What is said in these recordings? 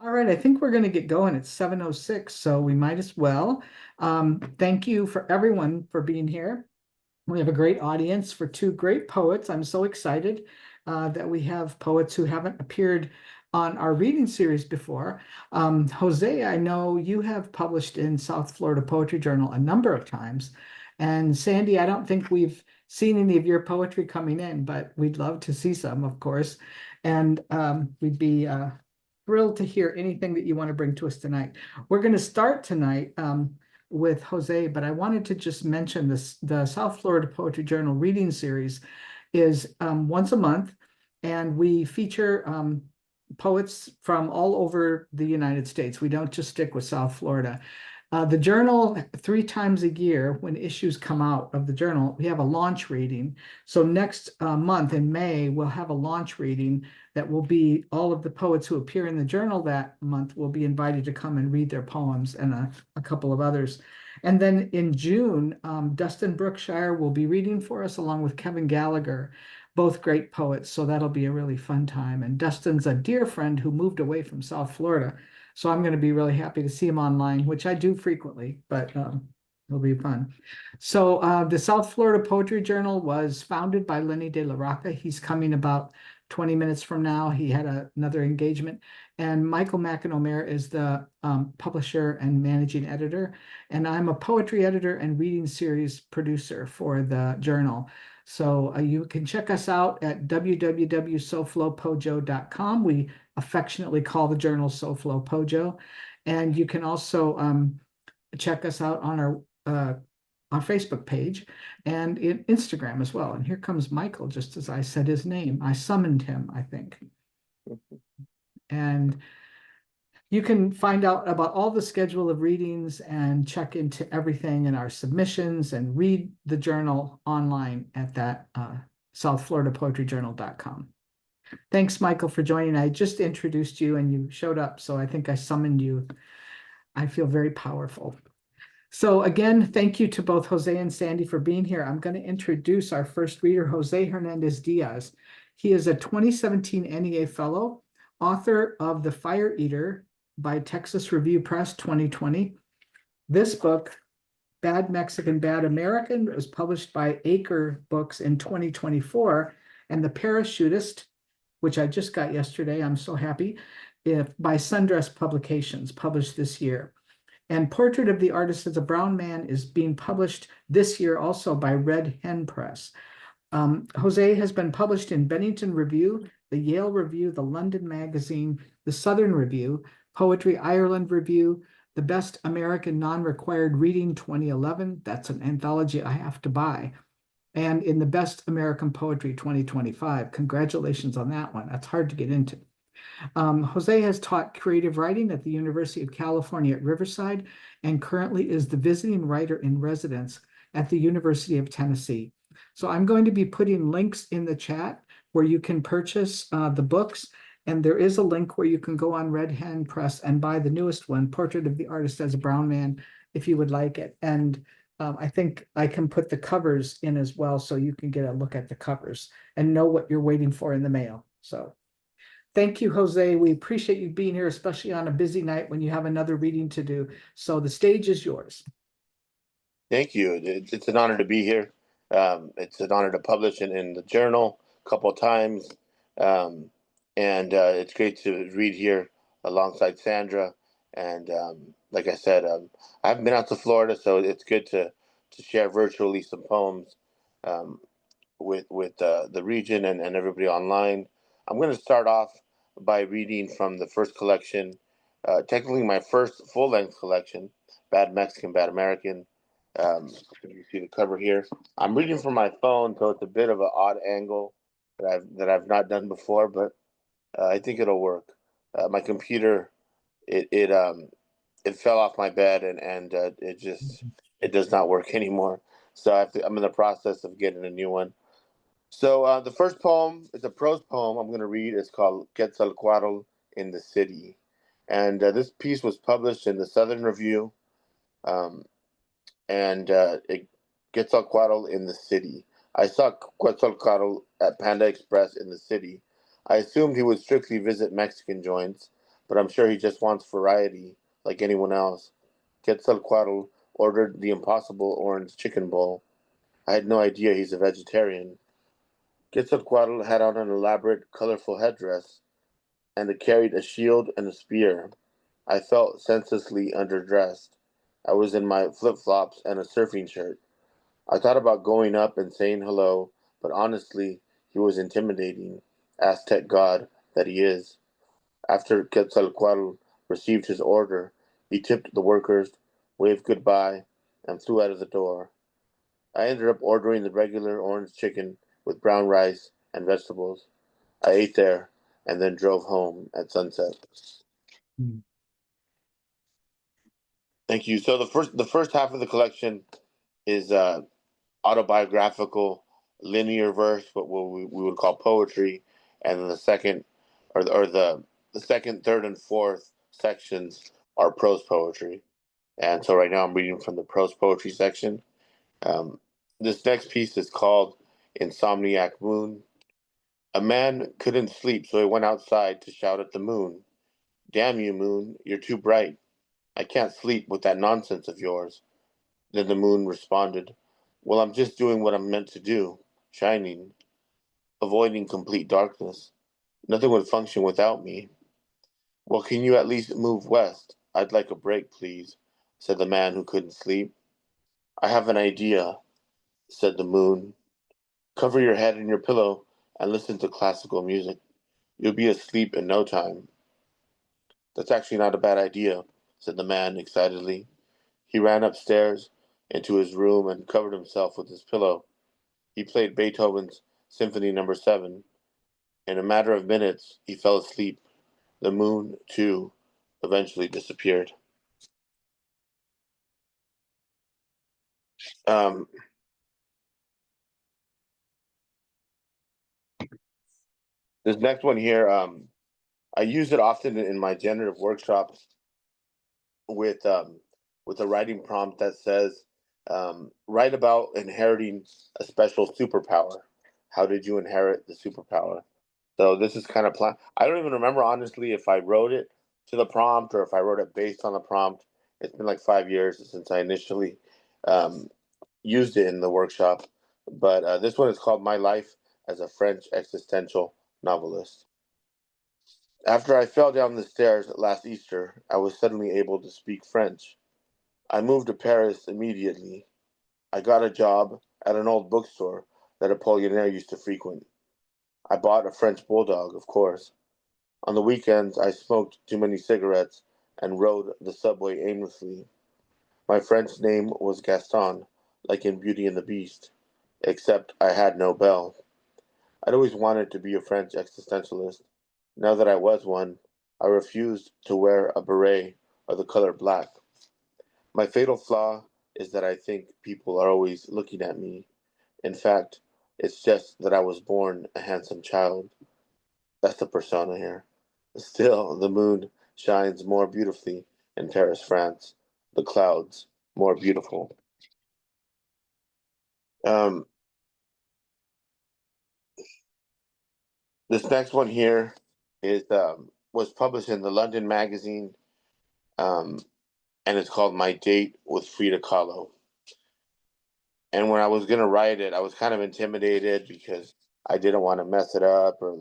All right, I think we're going to get going. It's 7:06, so we might as well. Thank you for everyone for being here. We have a great audience for two great poets. I'm so excited that we have poets who haven't appeared on our reading series before. Jose, I know you have published in South Florida Poetry Journal a number of times. And Sandy, I don't think we've seen any of your poetry coming in, but we'd love to see some, of course. And we'd be thrilled to hear anything that you want to bring to us tonight. We're going to start tonight with Jose, but I wanted to just mention this: the South Florida Poetry Journal reading series is once a month, and we feature poets from all over the United States. We don't just stick with South Florida. The journal, 3 times a year, when issues come out of the journal, we have a launch reading. So next month in May, we'll have a launch reading that will be all of the poets who appear in the journal that month will be invited to come and read their poems, and a couple of others. And then in June, Dustin Brookshire will be reading for us along with Kevin Gallagher, both great poets. So that'll be a really fun time. And Dustin's a dear friend who moved away from South Florida. So I'm going to be really happy to see him online, which I do frequently, but it'll be fun. So the South Florida Poetry Journal was founded by Lenny de la Rocca. He's coming about 20 minutes from now. He had another engagement. And Michael McInerney is the publisher and managing editor. And I'm a poetry editor and reading series producer for the journal. So you can check us out at www.SoFloPoJo.com. We affectionately call the journal SoFloPoJo. And you can also check us out on our Facebook page and in Instagram as well. And here comes Michael, just as I said his name. I summoned him, I think. And you can find out about all the schedule of readings and check into everything in our submissions and read the journal online at that SouthFloridaPoetryJournal.com. Thanks, Michael, for joining. I just introduced you and you showed up, so I think I summoned you. I feel very powerful. So again, thank you to both Jose and Sandy for being here. I'm going to introduce our first reader, Jose Hernandez Diaz. He is a 2017 NEA Fellow, author of The Fire Eater by Texas Review Press 2020. This book, Bad Mexican, Bad American, was published by Acre Books in 2024, and The Parachutist, which I just got yesterday, I'm so happy, by Sundress Publications, published this year. And Portrait of the Artist as a Brown Man is being published this year also by Red Hen Press. Jose has been published in Bennington Review, the Yale Review, the London Magazine, the Southern Review, Poetry Ireland Review, the Best American Non-Required Reading 2011. That's an anthology I have to buy. And in the Best American Poetry 2025. Congratulations on that one. That's hard to get into. Jose has taught creative writing at the University of California at Riverside and currently is the visiting writer in residence at the University of Tennessee. So I'm going to be putting links in the chat where you can purchase the books. And there is a link where you can go on Red Hen Press and buy the newest one, Portrait of the Artist as a Brown Man, if you would like it. And I think I can put the covers in as well, so you can get a look at the covers and know what you're waiting for in the mail. So thank you, Jose. We appreciate you being here, especially on a busy night when you have another reading to do. So the stage is yours. Thank you. It's an honor to be here. It's an honor to publish in the journal a couple of times. And it's great to read here alongside Sandra. And like I said, I haven't been out to Florida, so it's good to share virtually some poems with the region and everybody online. I'm going to start off by reading from the first collection, technically my first full-length collection, Bad Mexican, Bad American. You see the cover here. I'm reading from my phone, so it's a bit of an odd angle that I've not done before, but I think it'll work. My computer, it fell off my bed and it does not work anymore. So I'm in the process of getting a new one. So the first poem is a prose poem I'm going to read. It's called Quetzalcoatl in the City. And this piece was published in the Southern Review. Quetzalcoatl in the City. I saw Quetzalcoatl at Panda Express in the city. I assumed he would strictly visit Mexican joints, but I'm sure he just wants variety, like anyone else. Quetzalcoatl ordered the impossible orange chicken bowl. I had no idea he's a vegetarian. Quetzalcoatl had on an elaborate, colorful headdress, and it carried a shield and a spear. I felt senselessly underdressed. I was in my flip-flops and a surfing shirt. I thought about going up and saying hello, but honestly, he was intimidating, Aztec god that he is. After Quetzalcoatl received his order, he tipped the workers, waved goodbye, and flew out of the door. I ended up ordering the regular orange chicken with brown rice and vegetables. I ate there and then drove home at sunset. Mm. Thank you. So the first half of the collection is autobiographical, linear verse, what we would call poetry, and then the second, or the second, third, and fourth sections are prose poetry. And so right now I'm reading from the prose poetry section. Um, this next piece is called "Insomniac Moon." A man couldn't sleep, so he went outside to shout at the moon. "Damn you, moon, you're too bright. I can't sleep with that nonsense of yours." Then the moon responded, "Well, I'm just doing what I'm meant to do, shining, avoiding complete darkness. Nothing would function without me." "Well, can you at least move west? I'd like a break, please," said the man who couldn't sleep. "I have an idea," said the moon. "Cover your head in your pillow and listen to classical music. You'll be asleep in no time." "That's actually not a bad idea," said the man excitedly. He ran upstairs into his room and covered himself with his pillow. He played Beethoven's Symphony No. 7. In a matter of minutes, he fell asleep. The moon, too, eventually disappeared. Um, this next one here, I use it often in my generative workshops with um, with a writing prompt that says, "Write about inheriting a special superpower. How did you inherit the superpower?" So this is kind of I don't even remember honestly if I wrote it to the prompt or if I wrote it based on the prompt. It's been like 5 years since I initially um, used it in the workshop. But this one is called "My Life as a French Existential Novelist." After I fell down the stairs last Easter, I was suddenly able to speak French. I moved to Paris immediately. I got a job at an old bookstore that Apollinaire used to frequent. I bought a French bulldog, of course. On the weekends, I smoked too many cigarettes and rode the subway aimlessly. My French name was Gaston, like in Beauty and the Beast, except I had no bell. I'd always wanted to be a French existentialist. Now that I was one, I refused to wear a beret or the color black. My fatal flaw is that I think people are always looking at me. In fact, it's just that I was born a handsome child. That's the persona here. Still, the moon shines more beautifully in Paris, France. The clouds more beautiful. Um, this next one here is was published in the London magazine, um, and it's called "My Date with Frida Kahlo." And when I was gonna write it, I was kind of intimidated because I didn't want to mess it up or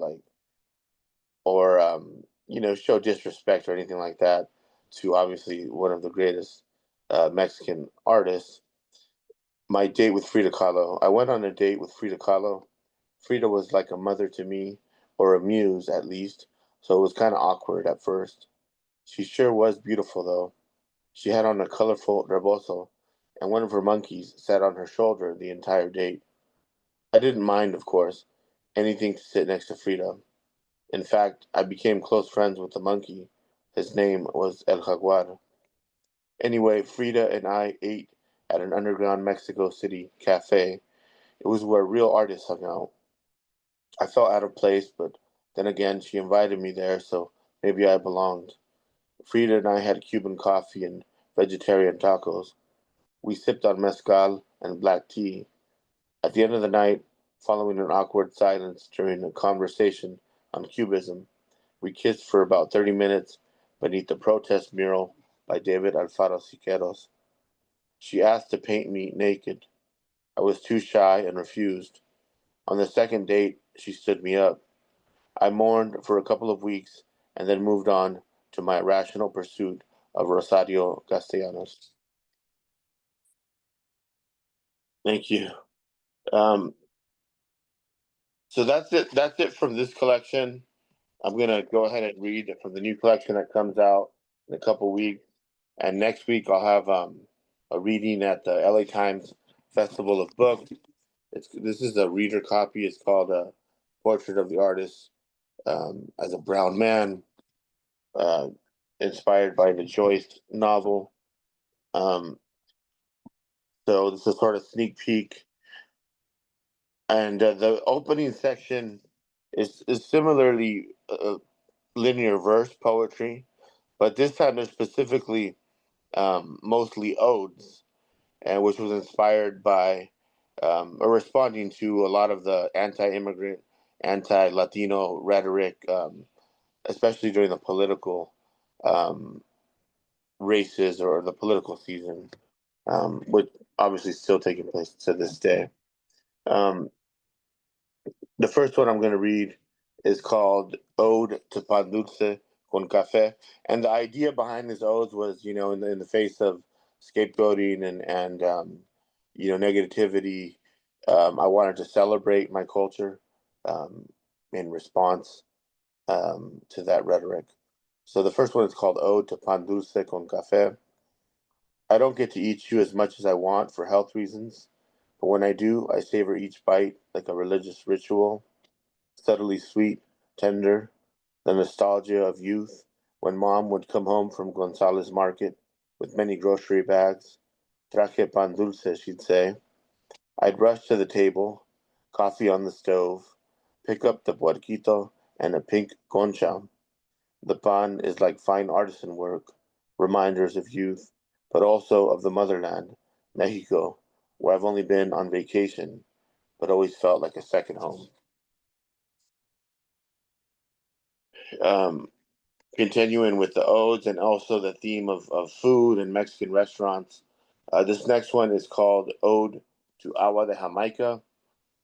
show disrespect or anything like that to obviously one of the greatest Mexican artists. My date with Frida Kahlo. I went on a date with Frida Kahlo. Frida was like a mother to me, or a muse at least, so it was kind of awkward at first. She sure was beautiful though. She had on a colorful rebozo, and one of her monkeys sat on her shoulder the entire date. I didn't mind, of course, anything to sit next to Frida. In fact, I became close friends with the monkey. His name was El Jaguar. Anyway, Frida and I ate at an underground Mexico City cafe. It was where real artists hung out. I felt out of place, but then again, she invited me there, so maybe I belonged. Frida and I had Cuban coffee and vegetarian tacos. We sipped on mezcal and black tea. At the end of the night, following an awkward silence during a conversation on Cubism, we kissed for about 30 minutes beneath the protest mural by David Alfaro Siqueiros. She asked to paint me naked. I was too shy and refused. On the second date, she stood me up. I mourned for a couple of weeks and then moved on to my rational pursuit of Rosario Castellanos. Thank you. Um, so that's it. That's it from this collection. I'm gonna go ahead and read from the new collection that comes out in a couple weeks. And next week I'll have a reading at the LA Times Festival of Books. This is a reader copy. It's called Portrait of the Artist as a Brown Man, uh, inspired by the Joyce novel. Um, so this is sort of sneak peek. And the opening section is similarly linear verse poetry, but this time there's specifically mostly odes, and which was inspired by or responding to a lot of the anti-immigrant, anti-Latino rhetoric, especially during the political um, races or the political season, which obviously still taking place to this day. Um, the first one I'm going to read is called "Ode to Pan Dulce con Café," and the idea behind this ode was, in the face of scapegoating and negativity, I wanted to celebrate my culture um, in response to that rhetoric. So the first one is called "Ode to Pan Dulce con Café." I don't get to eat you as much as I want for health reasons, but when I do, I savor each bite like a religious ritual, subtly sweet, tender, the nostalgia of youth when mom would come home from Gonzales Market with many grocery bags. Traje pan dulce, she'd say. I'd rush to the table, coffee on the stove, pick up the puerquito and a pink concha. The pan is like fine artisan work, reminders of youth, but also of the motherland, Mexico, where I've only been on vacation, but always felt like a second home. Um, Continuing with the odes and also the theme of food and Mexican restaurants. This next one is called Ode to Agua de Jamaica,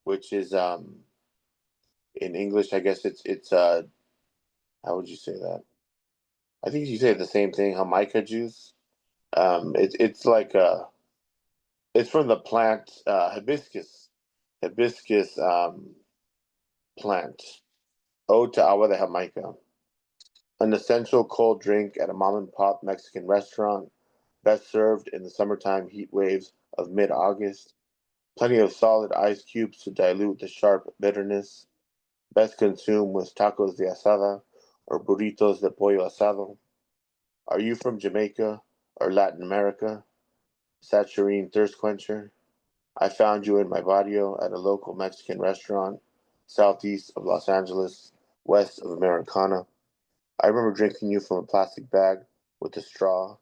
which is in English, I guess it's how would you say that? I think you say the same thing, Jamaica juice. It's like it's from the plant hibiscus plant. Ode to Agua de Jamaica, an essential cold drink at a mom and pop Mexican restaurant, best served in the summertime heat waves of mid August. Plenty of solid ice cubes to dilute the sharp bitterness. Best consumed with tacos de asada or burritos de pollo asado. Are you from Jamaica or Latin America? Saturine thirst quencher. I found you in my barrio at a local Mexican restaurant, southeast of Los Angeles, west of Americana. I remember drinking you from a plastic bag with a straw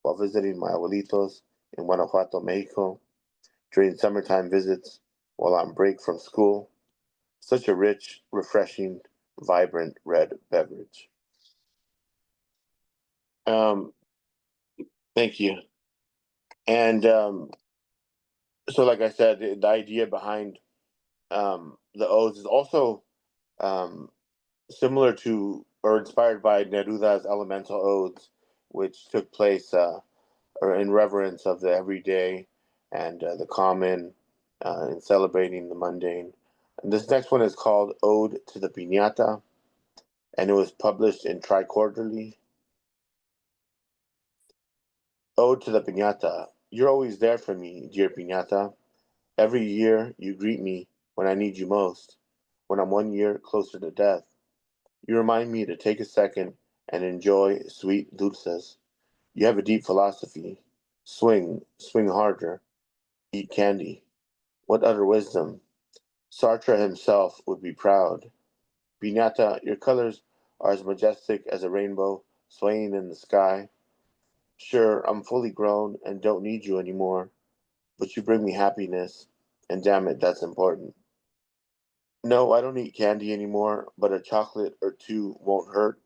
while visiting my abuelitos in Guanajuato, Mexico, during summertime visits while on break from school. Such a rich, refreshing, vibrant red beverage. Um, Thank you. And so, like I said, the idea behind the odes is also um, similar to or inspired by Neruda's Elemental Odes, which took place or in reverence of the everyday and the common and celebrating the mundane. And this next one is called Ode to the Piñata, and it was published in Triquarterly. Ode to the Piñata. You're always there for me, dear Piñata. Every year you greet me when I need you most, when I'm 1 year closer to death. You remind me to take a second and enjoy sweet dulces. You have a deep philosophy. Swing, swing harder, eat candy. What utter wisdom! Sartre himself would be proud. Piñata, your colors are as majestic as a rainbow swaying in the sky. Sure, I'm fully grown and don't need you anymore, but you bring me happiness, and damn it, that's important. No, I don't eat candy anymore, but a chocolate or two won't hurt.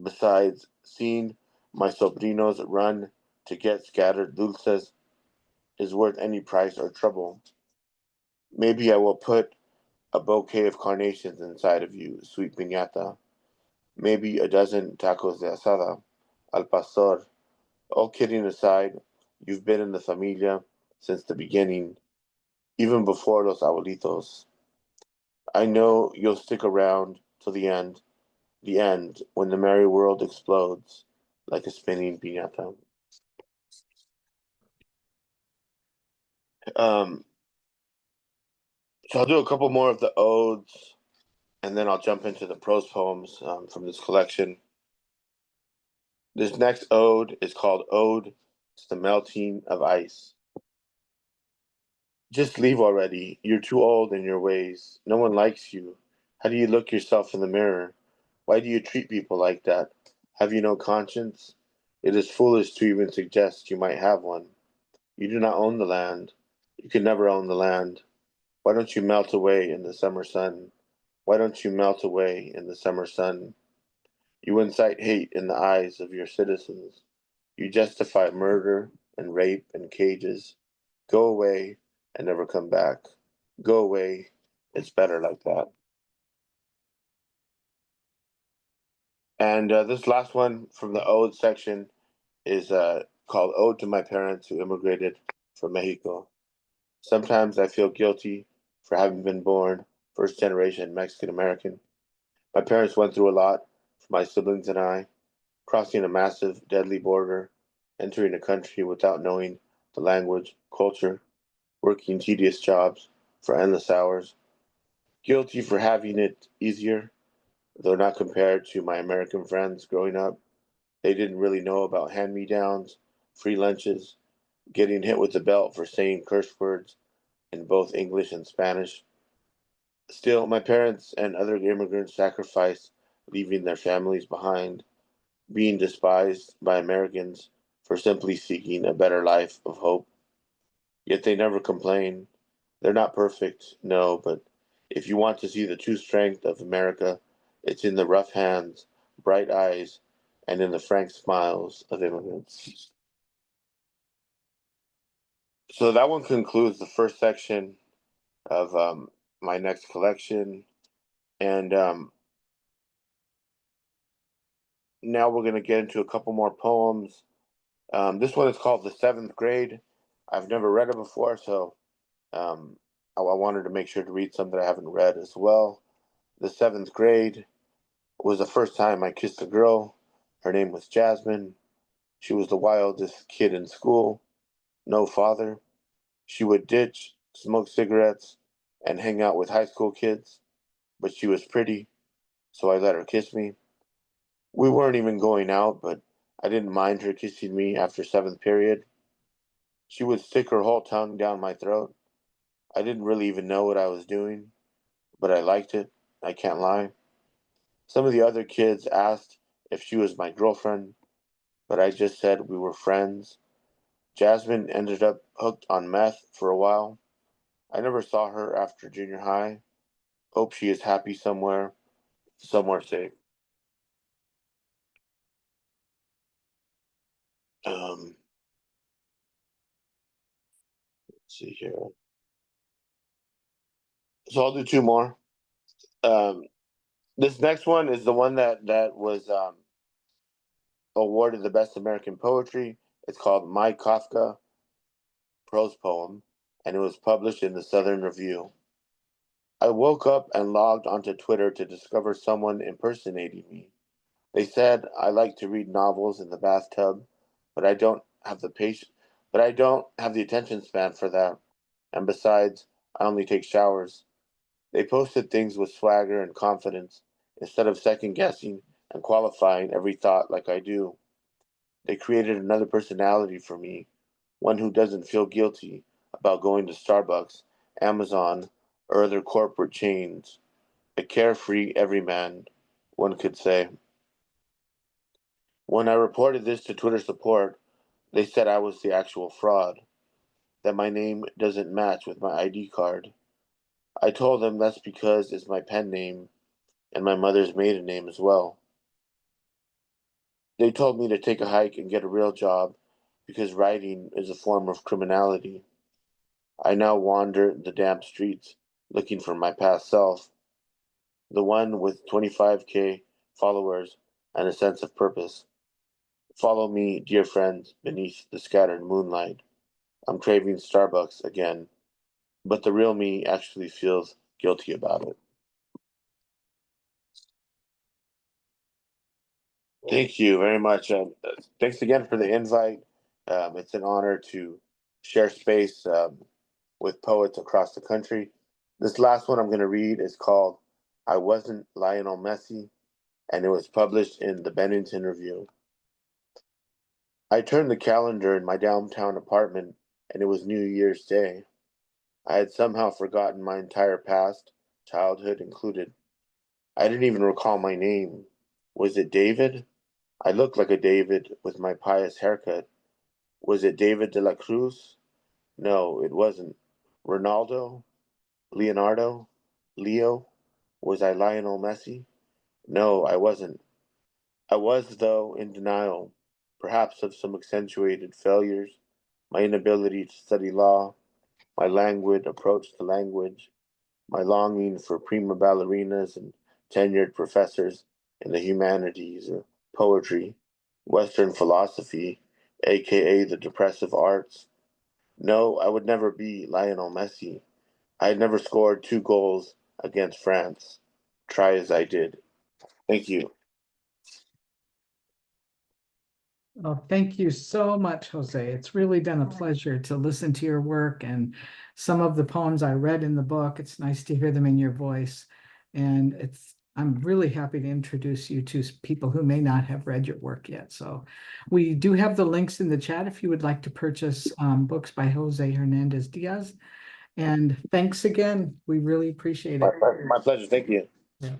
Besides, seeing my sobrinos run to get scattered dulces is worth any price or trouble. Maybe I will put a bouquet of carnations inside of you, sweet piñata. Maybe a dozen tacos de asada al pastor. All kidding aside, you've been in the familia since the beginning, even before los abuelitos. I know you'll stick around till the end, when the merry world explodes like a spinning piñata. Um, so I'll do a couple more of the odes, and then I'll jump into the prose poems from this collection. This next ode is called Ode to the Melting of Ice. Just leave already. You're too old in your ways. No one likes you. How do you look yourself in the mirror? Why do you treat people like that? Have you no conscience? It is foolish to even suggest you might have one. You do not own the land. You can never own the land. Why don't you melt away in the summer sun? Why don't you melt away in the summer sun? You incite hate in the eyes of your citizens. You justify murder and rape and cages. Go away and never come back. Go away. It's better like that. And this last one from the Ode section is called Ode to My Parents Who Immigrated from Mexico. Sometimes I feel guilty for having been born first generation Mexican American. My parents went through a lot for my siblings and I, crossing a massive, deadly border, entering a country without knowing the language, culture, working tedious jobs for endless hours. Guilty for having it easier, though not compared to my American friends growing up. They didn't really know about hand me downs, free lunches, getting hit with the belt for saying curse words in both English and Spanish. Still, my parents and other immigrants sacrificed leaving their families behind, being despised by Americans for simply seeking a better life of hope. Yet they never complain. They're not perfect, no, but if you want to see the true strength of America, it's in the rough hands, bright eyes, and in the frank smiles of immigrants. So that one concludes the first section of my next collection. And now we're going to get into a couple more poems. This one is called The Seventh Grade. I've never read it before, so um, I wanted to make sure to read some that I haven't read as well. The seventh grade was the first time I kissed a girl. Her name was Jasmine. She was the wildest kid in school. No father. She would ditch, smoke cigarettes, and hang out with high school kids, but she was pretty, so I let her kiss me. We weren't even going out, but I didn't mind her kissing me after seventh period. She would stick her whole tongue down my throat. I didn't really even know what I was doing, but I liked it. I can't lie. Some of the other kids asked if she was my girlfriend, but I just said we were friends. Jasmine ended up hooked on meth for a while. I never saw her after junior high. Hope she is happy somewhere safe. Let's see here. So I'll do two more. Um, this next one is the one that was awarded the best American poetry. It's called My Kafka Prose Poem, and it was published in the Southern Review. I woke up and logged onto Twitter to discover someone impersonating me. They said I like to read novels in the bathtub, but I don't have the patience, but I don't have the attention span for that. And besides, I only take showers. They posted things with swagger and confidence instead of second guessing and qualifying every thought like I do. They created another personality for me, one who doesn't feel guilty about going to Starbucks, Amazon, or other corporate chains. A carefree everyman, one could say. When I reported this to Twitter support, they said I was the actual fraud, that my name doesn't match with my ID card. I told them that's because it's my pen name and my mother's maiden name as well. They told me to take a hike and get a real job because writing is a form of criminality. I now wander the damp streets looking for my past self, the one with 25K followers and a sense of purpose. Follow me, dear friends, beneath the scattered moonlight. I'm craving Starbucks again, but the real me actually feels guilty about it. Thank you very much. Thanks again for the invite. It's an honor to share space with poets across the country. This last one I'm going to read is called I Wasn't Lionel Messi, and it was published in the Bennington Review. I turned the calendar in my downtown apartment, and it was New Year's Day. I had somehow forgotten my entire past, childhood included. I didn't even recall my name. Was it David? I looked like a David with my pious haircut. Was it David de la Cruz? No, it wasn't. Ronaldo? Leonardo? Leo? Was I Lionel Messi? No, I wasn't. I was, though, in denial, perhaps of some accentuated failures, my inability to study law, my languid approach to language, my longing for prima ballerinas and tenured professors in the humanities or poetry, Western philosophy, aka the depressive arts. No, I would never be Lionel Messi. I had never scored 2 goals against France, try as I did. Thank you. Oh, thank you so much, Jose. It's really been a pleasure to listen to your work and some of the poems I read in the book. It's nice to hear them in your voice. And I'm really happy to introduce you to people who may not have read your work yet. So we do have the links in the chat if you would like to purchase books by Jose Hernandez Diaz. And thanks again. We really appreciate it. My pleasure. Thank you. Yeah.